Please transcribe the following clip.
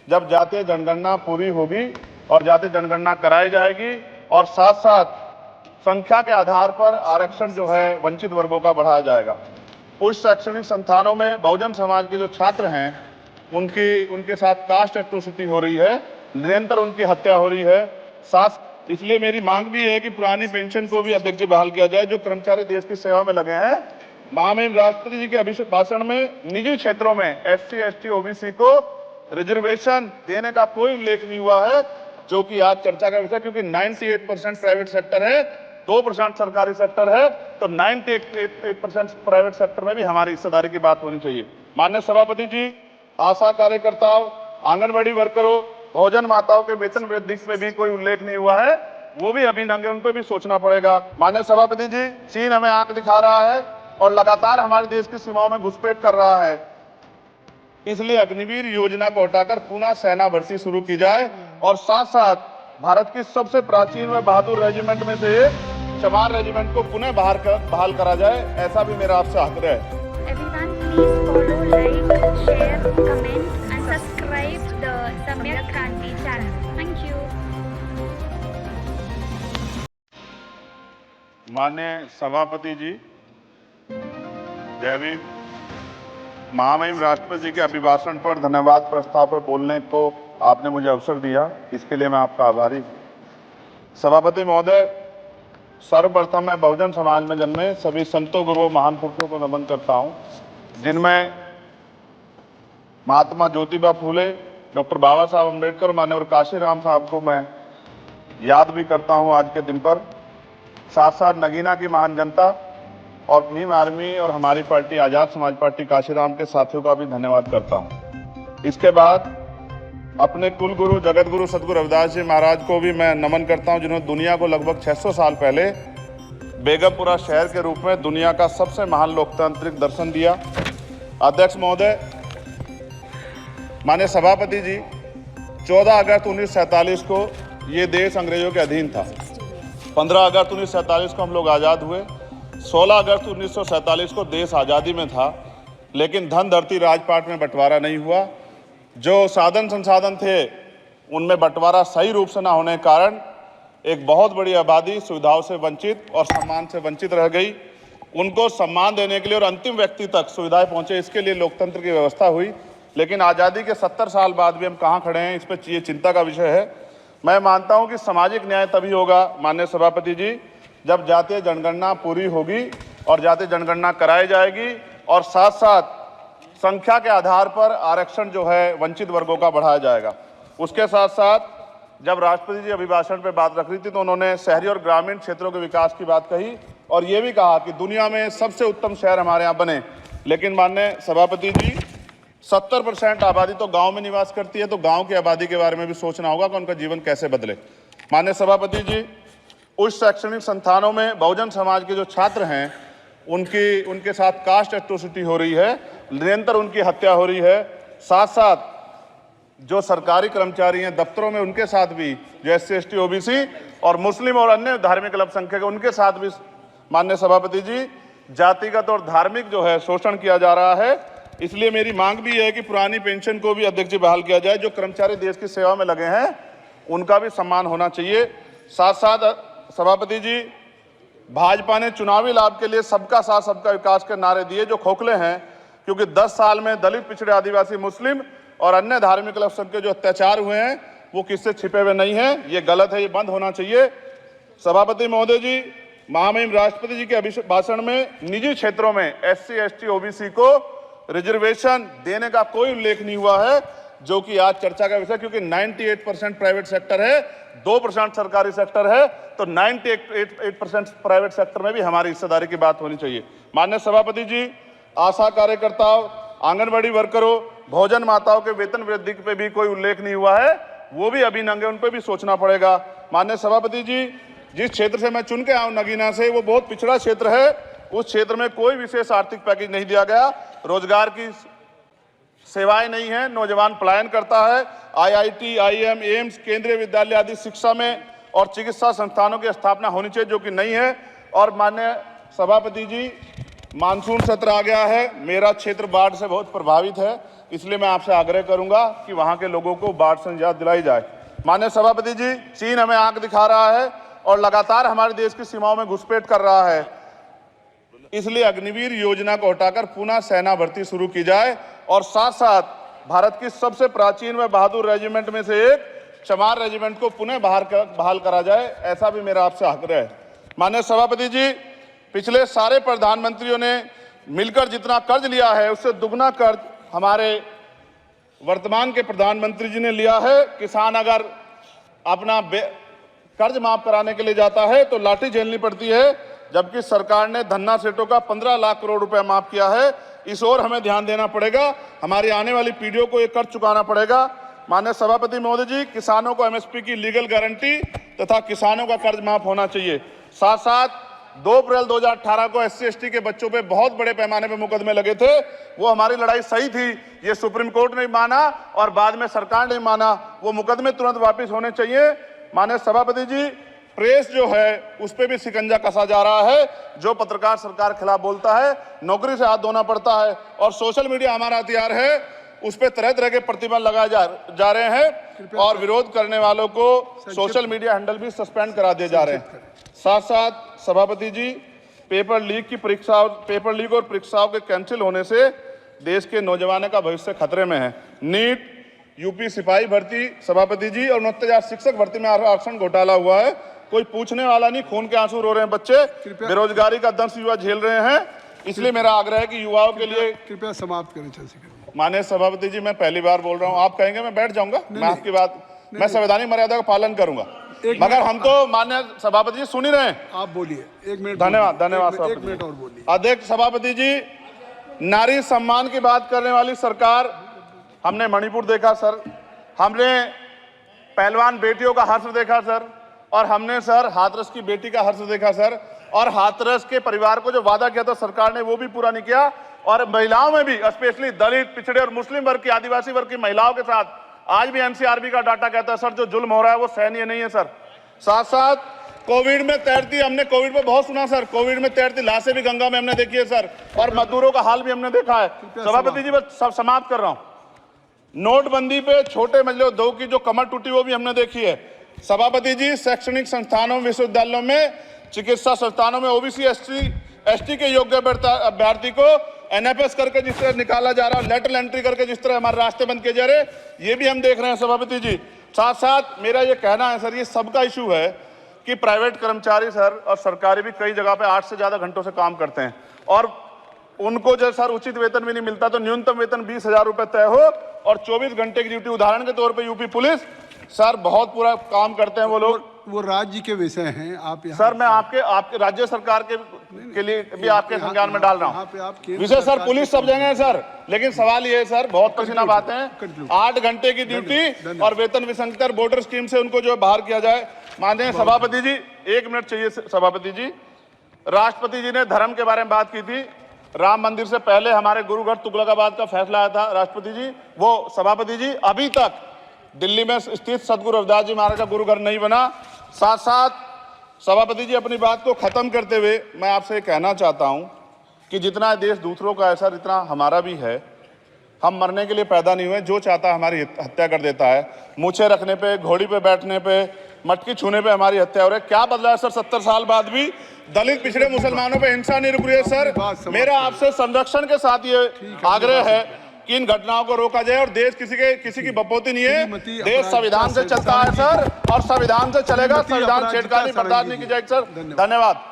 जब जातीय जनगणना पूरी होगी और जातीय जनगणना कराई जाएगी और साथ साथ संख्या के आधार पर आरक्षण जो है वंचित वर्गों का बढ़ाया जाएगा। उच्च शैक्षणिक संस्थानों में बहुजन समाज के जो छात्र हैं उनके साथ कास्ट एट्रोसिटी हो रही है, निरंतर उनकी हत्या हो रही है। साथ इसलिए मेरी मांग भी है कि पुरानी पेंशन को भी अध्यक्ष जी बहाल किया जाए। जो कर्मचारी देश की सेवा में लगे हैं, महामहिम राष्ट्रपति जी के अभिषेक भाषण में निजी क्षेत्रों में SC, ST, OBC को रिजर्वेशन देने का कोई उल्लेख नहीं हुआ है, जो कि आज चर्चा का विषय, क्योंकि 98% प्राइवेट सेक्टर है, 2% सरकारी सेक्टर है, तो 98% प्राइवेट सेक्टर में भी हमारी हिस्सेदारी की बात होनी चाहिए। माननीय सभापति जी, आशा कार्यकर्ताओं, आंगनबाड़ी वर्करों, भोजन माताओं के वेतन वृद्धि में भी कोई उल्लेख नहीं हुआ है, वो भी अभी नंगे, उन पर भी सोचना पड़ेगा। माननीय सभापति जी, चीन हमें आंख दिखा रहा है और लगातार हमारे देश की सीमाओं में घुसपैठ कर रहा है, इसलिए अग्निवीर योजना को हटाकर पुनः सेना भर्ती शुरू की जाए और साथ साथ भारत की सबसे प्राचीन व बहादुर रेजिमेंट में से चमार रेजिमेंट को पुनः बहाल करा जाए, ऐसा भी मेरा आपसे आग्रह है। Everyone, please follow, like, share, comment and subscribe the Samyak Kranti channel. Thank you. माननीय सभापति जी, जय भीम। महामहिम राष्ट्रपति जी के अभिभाषण पर धन्यवाद प्रस्ताव पर बोलने को आपने मुझे अवसर दिया, इसके लिए मैं आपका आभारी हूं। सभापति महोदय, सर्वप्रथम मैं बहुजन समाज में जन्मे सभी संतों, गुरुओं, महान पुरुषों को नमन करता हूं, जिनमें महात्मा ज्योतिबा फूले, डॉक्टर बाबा साहब अम्बेडकर, मान्यवर काशीराम साहब को मैं याद भी करता हूं आज के दिन पर। साथ साथ नगीना की महान जनता और भीम आर्मी और हमारी पार्टी आजाद समाज पार्टी काशीराम के साथियों का भी धन्यवाद करता हूं। इसके बाद अपने कुल गुरु जगत गुरु सतगुरु रविदास जी महाराज को भी मैं नमन करता हूं, जिन्होंने दुनिया को लगभग 600 साल पहले बेगमपुरा शहर के रूप में दुनिया का सबसे महान लोकतांत्रिक दर्शन दिया। अध्यक्ष महोदय, माननीय सभापति जी, 14 अगस्त 1947 को ये देश अंग्रेजों के अधीन था। 15 अगस्त 1947 को हम लोग आज़ाद हुए। 16 अगस्त 1947 को देश आज़ादी में था, लेकिन धन धरती राजपाट में बंटवारा नहीं हुआ। जो साधन संसाधन थे उनमें बंटवारा सही रूप से न होने के कारण एक बहुत बड़ी आबादी सुविधाओं से वंचित और सम्मान से वंचित रह गई। उनको सम्मान देने के लिए और अंतिम व्यक्ति तक सुविधाएं पहुंचे, इसके लिए लोकतंत्र की व्यवस्था हुई। लेकिन आज़ादी के 70 साल बाद भी हम कहाँ खड़े हैं, इस पर ये चिंता का विषय है। मैं मानता हूं कि सामाजिक न्याय तभी होगा माननीय सभापति जी, जब जातीय जनगणना पूरी होगी और जातीय जनगणना कराई जाएगी और साथ साथ संख्या के आधार पर आरक्षण जो है वंचित वर्गों का बढ़ाया जाएगा। उसके साथ साथ जब राष्ट्रपति जी अभिभाषण पर बात रख रही थी तो उन्होंने शहरी और ग्रामीण क्षेत्रों के विकास की बात कही और ये भी कहा कि दुनिया में सबसे उत्तम शहर हमारे यहाँ बने। लेकिन माननीय सभापति जी, 70% आबादी तो गांव में निवास करती है, तो गांव की आबादी के बारे में भी सोचना होगा कि उनका जीवन कैसे बदले। माननीय सभापति जी, उच्च शैक्षणिक संस्थानों में बहुजन समाज के जो छात्र हैं उनके साथ कास्ट एट्रोसिटी हो रही है, निरंतर उनकी हत्या हो रही है। साथ साथ जो सरकारी कर्मचारी हैं दफ्तरों में, उनके साथ भी जो SC, ST, OBC और मुस्लिम और अन्य धार्मिक अल्पसंख्यक उनके साथ भी माननीय सभापति जी जातिगत और धार्मिक जो है शोषण किया जा रहा है। इसलिए मेरी मांग भी है कि पुरानी पेंशन को भी अध्यक्ष जी बहाल किया जाए। जो कर्मचारी देश की सेवा में लगे हैं उनका भी सम्मान होना चाहिए। साथ साथ सभापति जी, भाजपा ने चुनावी लाभ के लिए सबका साथ सबका विकास के नारे दिए जो खोखले हैं, क्योंकि 10 साल में दलित, पिछड़े, आदिवासी, मुस्लिम और अन्य धार्मिक अल्पसंख्यक जो अत्याचार हुए हैं वो किससे छिपे हुए नहीं हैं। ये गलत है, ये बंद होना चाहिए। सभापति महोदय जी, महामहिम राष्ट्रपति जी के अभिषेक भाषण में निजी क्षेत्रों में SC, ST, OBC को रिजर्वेशन देने का कोई उल्लेख नहीं हुआ है, जो कि आज चर्चा का विषय, क्योंकि 98% प्राइवेट सेक्टर है, 2% सरकारी सेक्टर है, तो 98% प्राइवेट सेक्टर में भी हमारी हिस्सेदारी की बात होनी चाहिए। माननीय सभापति जी, आशा कार्यकर्ताओं, आंगनबाड़ी वर्करों, भोजन माताओं के वेतन वृद्धि पे भी कोई उल्लेख नहीं हुआ है, वो भी अभी नंगे, उन पर भी सोचना पड़ेगा। माननीय सभापति जी, जिस क्षेत्र से मैं चुन के आऊं नगीना से, वो बहुत पिछड़ा क्षेत्र है। उस क्षेत्र में कोई विशेष आर्थिक पैकेज नहीं दिया गया, रोजगार की सेवाएं नहीं है, नौजवान पलायन करता है। IIT, IIM, एम्स, केंद्रीय विद्यालय आदि शिक्षा में और चिकित्सा संस्थानों की स्थापना होनी चाहिए, जो कि नहीं है। और माननीय सभापति जी, मानसून सत्र आ गया है। मेरा क्षेत्र बाढ़ से बहुत प्रभावित है, इसलिए मैं आपसे आग्रह करूंगा कि वहां के लोगों को बाढ़ से निजात दिलाई जाए। माननीय सभापति जी, चीन हमें आंख दिखा रहा है और लगातार हमारे देश की सीमाओं में घुसपैठ कर रहा है, इसलिए अग्निवीर योजना को हटाकर पुनः सेना भर्ती शुरू की जाए और साथ साथ भारत की सबसे प्राचीन व बहादुर रेजिमेंट में से एक चमार रेजिमेंट को पुनः बहाल करा जाए, ऐसा भी मेरा आपसे आग्रह है। माननीय सभापति जी, पिछले सारे प्रधानमंत्रियों ने मिलकर जितना कर्ज लिया है उससे दुगना कर्ज हमारे वर्तमान के प्रधानमंत्री जी ने लिया है। किसान अगर अपना कर्ज माफ कराने के लिए जाता है तो लाठी झेलनी पड़ती है, जबकि सरकार ने धन्ना सेठों का 15 लाख करोड़ रुपए माफ किया है। इस ओर हमें ध्यान देना पड़ेगा, हमारी आने वाली पीढ़ियों को ये कर्ज चुकाना पड़ेगा। माननीय सभापति महोदय जी, किसानों को एमएसपी की लीगल गारंटी तथा किसानों का कर्ज माफ होना चाहिए। साथ साथ 2 अप्रैल 2018 को SC/ST के बच्चों पे बहुत बड़े पैमाने पे मुकदमे लगे थे, वो हमारी लड़ाई सही थी, ये सुप्रीम कोर्ट ने माना और बाद में सरकार ने माना, वो मुकदमे तुरंत वापस होने चाहिए। माननीय सभापति जी, प्रेस जो है उस पर भी शिकंजा कसा जा रहा है, जो पत्रकार सरकार के खिलाफ बोलता है नौकरी से हाथ धोना पड़ता है, और सोशल मीडिया हमारा हथियार है, उस पर तरह तरह के प्रतिबंध लगाए जा रहे हैं और विरोध करने वालों को सोशल मीडिया हैंडल भी सस्पेंड करा दिए जा रहे हैं। साथ साथ सभापति जी, पेपर लीक और परीक्षाओं के कैंसिल होने से देश के नौजवानों का भविष्य खतरे में है। नीट, यूपी सिपाही भर्ती सभापति जी और 69,000 शिक्षक भर्ती में आरक्षण घोटाला हुआ है, कोई पूछने वाला नहीं, खून के आंसू रो रहे हैं बच्चे, बेरोजगारी का दंश युवा झेल रहे हैं, इसलिए मेरा आग्रह है कि युवाओं के लिए कृपया समाप्त करें। चंद्रशेखर, माननीय सभापति जी, मैं पहली बार बोल रहा हूं, आप कहेंगे मैं बैठ जाऊंगा, मैं आपकी बात, मैं संवैधानिक मर्यादा का पालन करूंगा, मगर हम तो माननीय सभापति जी सुन ही रहे हैं। आप बोलिए, 1 मिनट। धन्यवाद। एक मिनट और बोलिए। अध्यक्ष सभापति जी, नारी सम्मान की बात करने वाली सरकार, हमने मणिपुर देखा सर, हमने पहलवान बेटियों का हर्ष देखा सर, और हमने सर हाथरस की बेटी का हर्ष देखा सर, और हाथरस के परिवार को जो वादा किया था सरकार ने वो भी पूरा नहीं किया, और महिलाओं में भी स्पेशली दलित, पिछड़े और मुस्लिम वर्ग की, आदिवासी वर्ग की महिलाओं के साथ आज भी NCRB का डाटा कहता है सर जो जुल्म हो रहा है वो सहनीय नहीं है सर। साथ साथ कोविड में तैरती, हमने कोविड में बहुत सुना सर, कोविड में तैरती लाशें भी गंगा में हमने देखी है सर, और मजदूरों का हाल भी हमने देखा है। सभापति जी, बस सब समाप्त कर रहा हूं। नोटबंदी पे छोटे मजले उद्योग की जो कमर टूटी वो भी हमने देखी है। सभापति जी, शैक्षणिक संस्थानों, विश्वविद्यालयों में, चिकित्सा संस्थानों में OBC ST के योग्य अभ्यर्थी को NFS करके जिस तरह निकाला जा रहा है, लेटरल एंट्री करके जिस तरह हमारे रास्ते बंद किए जा रहे, ये भी हम देख रहे हैं सभापति जी। साथ साथ मेरा ये कहना है सर, ये सबका इशू है कि प्राइवेट कर्मचारी सर और सरकारी भी कई जगह पे 8 से ज्यादा घंटों से काम करते हैं, और उनको जो सर उचित वेतन भी नहीं मिलता, तो न्यूनतम वेतन 20,000 रुपए तय हो और 24 घंटे की ड्यूटी। उदाहरण के तौर पे यूपी पुलिस सर बहुत पूरा काम करते हैं वो लोग, वो राज्य के विषय हैं। आप सर मैं आपके राज्य सरकार के लिए भी आपके संज्ञान में डाल रहा हूँ विषय सर, पुलिस सब जगह है सर, लेकिन सवाल ये है सर, बहुत पसीना बहाते हैं, 8 घंटे की ड्यूटी और वेतन विसंगति, बोर्डर स्कीम से उनको जो है बाहर किया जाए। माननीय सभापति जी, 1 मिनट चाहिए सभापति जी। राष्ट्रपति जी ने धर्म के बारे में बात की थी, राम मंदिर से पहले हमारे गुरुघर तुगलकाबाद का फैसला आया था राष्ट्रपति जी, वो सभापति जी अभी तक दिल्ली में स्थित सदगुरु रविदास जी महाराज का गुरुघर नहीं बना। साथ साथ सभापति जी, अपनी बात को खत्म करते हुए मैं आपसे कहना चाहता हूं कि जितना देश दूसरों का है सर, इतना हमारा भी है। हम मरने के लिए पैदा नहीं हुए, जो चाहता है हमारी हत्या कर देता है। मूछें रखने पे, घोड़ी पे बैठने पे, मटकी छूने पे हमारी हत्या हो रही है। क्या बदला है सर 70 साल बाद भी? दलित, पिछड़े, मुसलमानों पे हिंसा नहीं रुक रही है सर। मेरा आपसे संरक्षण के साथ ये आग्रह है कि इन घटनाओं को रोका जाए, और देश किसी की बपोती नहीं है, देश संविधान से चलता है सर, और संविधान से चलेगा, संविधान छेड़खानी बर्दाश्त नहीं की जाएगी सर। धन्यवाद।